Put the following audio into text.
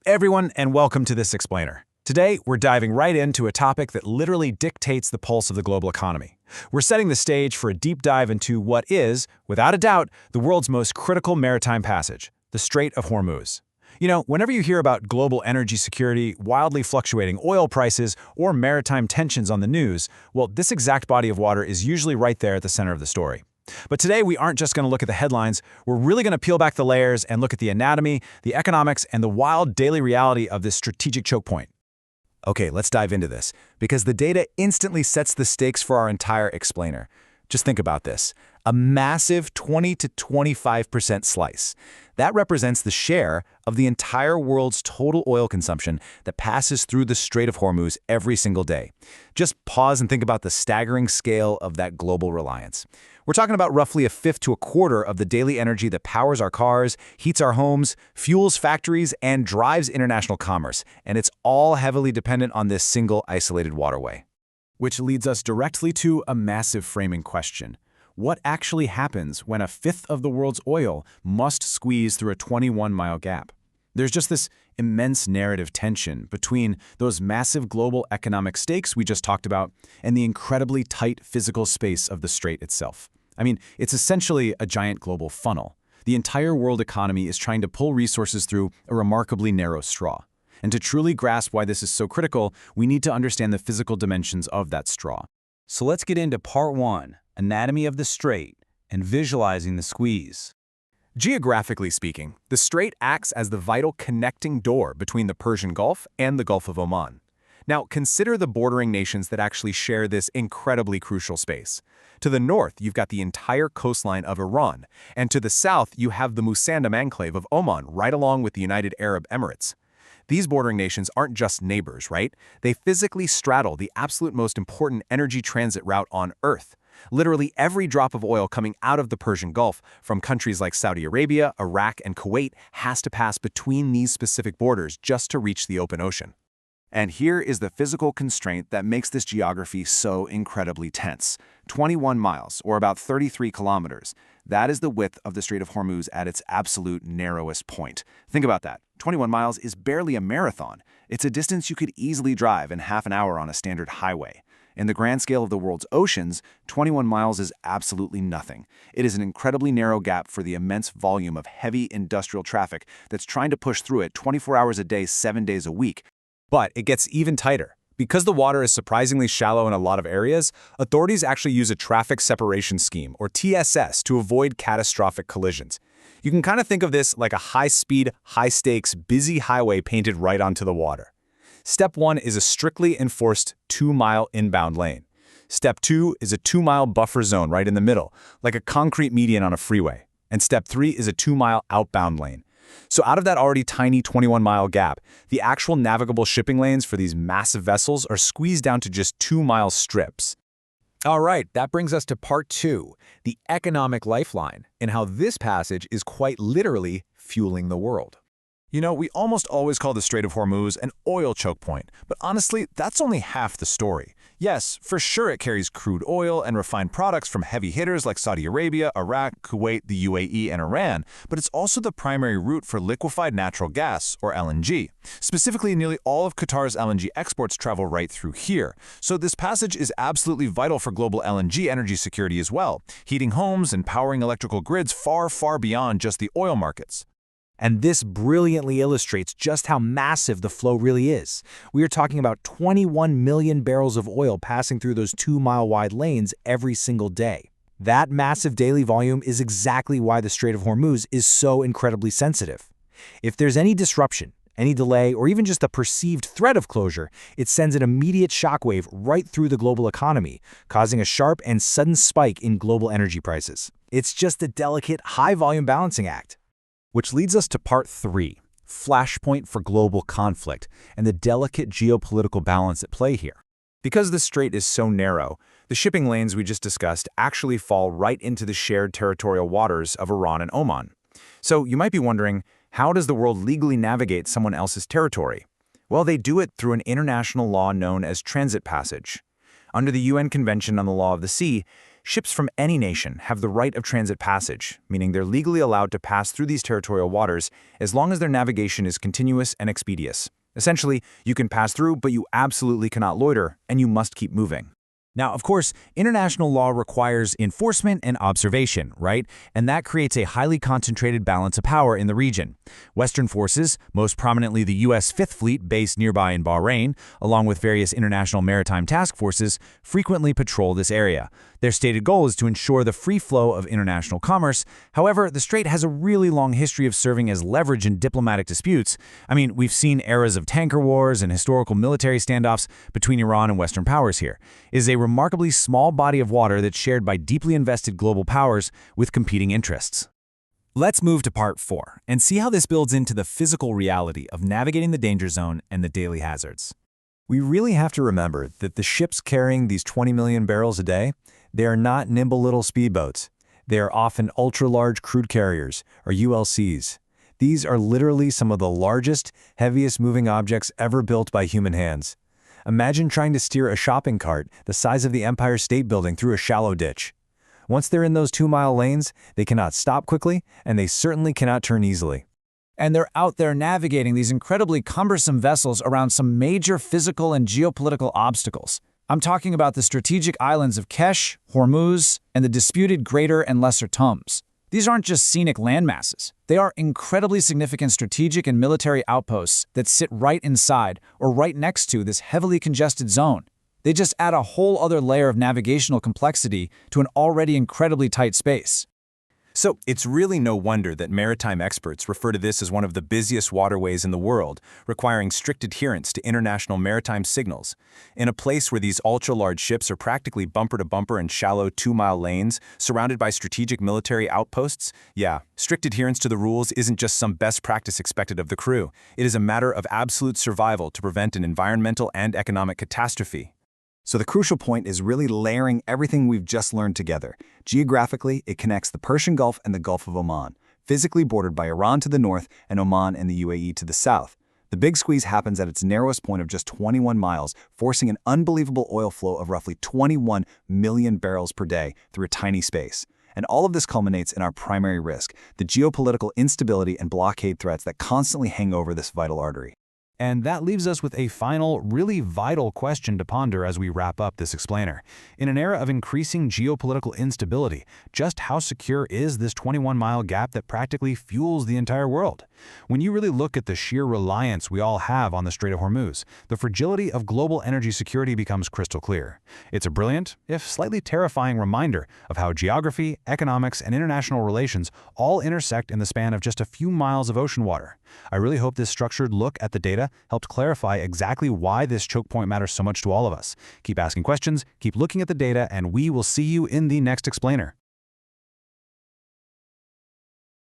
Everyone, and welcome to This Explainer. Today, we're diving right into a topic that literally dictates the pulse of the global economy. We're setting the stage for a deep dive into what is, without a doubt, the world's most critical maritime passage, the Strait of Hormuz. You know, whenever you hear about global energy security, wildly fluctuating oil prices, or maritime tensions on the news, well, this exact body of water is usually right there at the center of the story. But today, we aren't just going to look at the headlines. We're really going to peel back the layers and look at the anatomy, the economics, and the wild daily reality of this strategic choke point. Okay, let's dive into this, because the data instantly sets the stakes for our entire explainer. Just think about this. A massive 20 to 25% slice. That represents the share of the entire world's total oil consumption that passes through the Strait of Hormuz every single day. Just pause and think about the staggering scale of that global reliance. We're talking about roughly a fifth to a quarter of the daily energy that powers our cars, heats our homes, fuels factories, and drives international commerce. And it's all heavily dependent on this single isolated waterway. Which leads us directly to a massive framing question. What actually happens when a fifth of the world's oil must squeeze through a 21-mile gap? There's just this immense narrative tension between those massive global economic stakes we just talked about and the incredibly tight physical space of the strait itself. I mean, it's essentially a giant global funnel. The entire world economy is trying to pull resources through a remarkably narrow straw. And to truly grasp why this is so critical, we need to understand the physical dimensions of that straw. So let's get into part one, anatomy of the strait and visualizing the squeeze. Geographically speaking, the strait acts as the vital connecting door between the Persian Gulf and the Gulf of Oman. Now, consider the bordering nations that actually share this incredibly crucial space. To the north, you've got the entire coastline of Iran, and to the south, you have the Musandam enclave of Oman right along with the United Arab Emirates. These bordering nations aren't just neighbors, right? They physically straddle the absolute most important energy transit route on Earth. Literally every drop of oil coming out of the Persian Gulf from countries like Saudi Arabia, Iraq, and Kuwait has to pass between these specific borders just to reach the open ocean. And here is the physical constraint that makes this geography so incredibly tense. 21 miles, or about 33 kilometers. That is the width of the Strait of Hormuz at its absolute narrowest point. Think about that. 21 miles is barely a marathon. It's a distance you could easily drive in half an hour on a standard highway. In the grand scale of the world's oceans, 21 miles is absolutely nothing. It is an incredibly narrow gap for the immense volume of heavy industrial traffic that's trying to push through it 24 hours a day, 7 days a week. But it gets even tighter. Because the water is surprisingly shallow in a lot of areas, authorities actually use a traffic separation scheme, or TSS, to avoid catastrophic collisions. You can kind of think of this like a high-speed, high-stakes, busy highway painted right onto the water. Step 1 is a strictly enforced 2-mile inbound lane. Step 2 is a 2-mile buffer zone right in the middle, like a concrete median on a freeway. And Step 3 is a 2-mile outbound lane. So out of that already tiny 21-mile gap, the actual navigable shipping lanes for these massive vessels are squeezed down to just 2-mile strips. All right, that brings us to part two, the economic lifeline, and how this passage is quite literally fueling the world. You know, we almost always call the Strait of Hormuz an oil choke point, but honestly, that's only half the story. Yes, for sure it carries crude oil and refined products from heavy hitters like Saudi Arabia, Iraq, Kuwait, the UAE, and Iran, but it's also the primary route for liquefied natural gas, or LNG. Specifically, nearly all of Qatar's LNG exports travel right through here. So this passage is absolutely vital for global LNG energy security as well, heating homes and powering electrical grids far, far beyond just the oil markets. And this brilliantly illustrates just how massive the flow really is. We are talking about 21 million barrels of oil passing through those 2-mile-wide lanes every single day. That massive daily volume is exactly why the Strait of Hormuz is so incredibly sensitive. If there's any disruption, any delay, or even just a perceived threat of closure, it sends an immediate shockwave right through the global economy, causing a sharp and sudden spike in global energy prices. It's just a delicate, high-volume balancing act. Which leads us to part three, flashpoint for global conflict and the delicate geopolitical balance at play here. Because the strait is so narrow, the shipping lanes we just discussed actually fall right into the shared territorial waters of Iran and Oman. So you might be wondering, how does the world legally navigate someone else's territory? Well, they do it through an international law known as transit passage. Under the UN Convention on the Law of the Sea, Ships from any nation have the right of transit passage, meaning they're legally allowed to pass through these territorial waters as long as their navigation is continuous and expeditious. Essentially, you can pass through, but you absolutely cannot loiter, and you must keep moving. Now, of course, international law requires enforcement and observation, right? And that creates a highly concentrated balance of power in the region. Western forces, most prominently the U.S. Fifth Fleet based nearby in Bahrain, along with various international maritime task forces, frequently patrol this area. Their stated goal is to ensure the free flow of international commerce. However, the Strait has a really long history of serving as leverage in diplomatic disputes. I mean, we've seen eras of tanker wars and historical military standoffs between Iran and Western powers here. It is a remarkably small body of water that's shared by deeply invested global powers with competing interests. Let's move to part 4 and see how this builds into the physical reality of navigating the danger zone and the daily hazards. We really have to remember that the ships carrying these 20 million barrels a day, they are not nimble little speedboats. They are often ultra-large crude carriers, or ULCs. These are literally some of the largest, heaviest moving objects ever built by human hands. Imagine trying to steer a shopping cart the size of the Empire State Building through a shallow ditch. Once they're in those 2-mile lanes, they cannot stop quickly, and they certainly cannot turn easily. And they're out there navigating these incredibly cumbersome vessels around some major physical and geopolitical obstacles. I'm talking about the strategic islands of Kesh, Hormuz, and the disputed Greater and Lesser Tums. These aren't just scenic landmasses. They are incredibly significant strategic and military outposts that sit right inside or right next to this heavily congested zone. They just add a whole other layer of navigational complexity to an already incredibly tight space. So it's really no wonder that maritime experts refer to this as one of the busiest waterways in the world, requiring strict adherence to international maritime signals. In a place where these ultra-large ships are practically bumper-to-bumper in shallow 2-mile lanes, surrounded by strategic military outposts, strict adherence to the rules isn't just some best practice expected of the crew. It is a matter of absolute survival to prevent an environmental and economic catastrophe. So the crucial point is really layering everything we've just learned together. Geographically, it connects the Persian Gulf and the Gulf of Oman, physically bordered by Iran to the north and Oman and the UAE to the south. The big squeeze happens at its narrowest point of just 21 miles, forcing an unbelievable oil flow of roughly 21 million barrels per day through a tiny space. And all of this culminates in our primary risk, the geopolitical instability and blockade threats that constantly hang over this vital artery. And that leaves us with a final, really vital question to ponder as we wrap up this explainer. In an era of increasing geopolitical instability, just how secure is this 21-mile gap that practically fuels the entire world? When you really look at the sheer reliance we all have on the Strait of Hormuz, the fragility of global energy security becomes crystal clear. It's a brilliant, if slightly terrifying reminder of how geography, economics, and international relations all intersect in the span of just a few miles of ocean water. I really hope this structured look at the data helped clarify exactly why this choke point matters so much to all of us. Keep asking questions, keep looking at the data, and we will see you in the next explainer.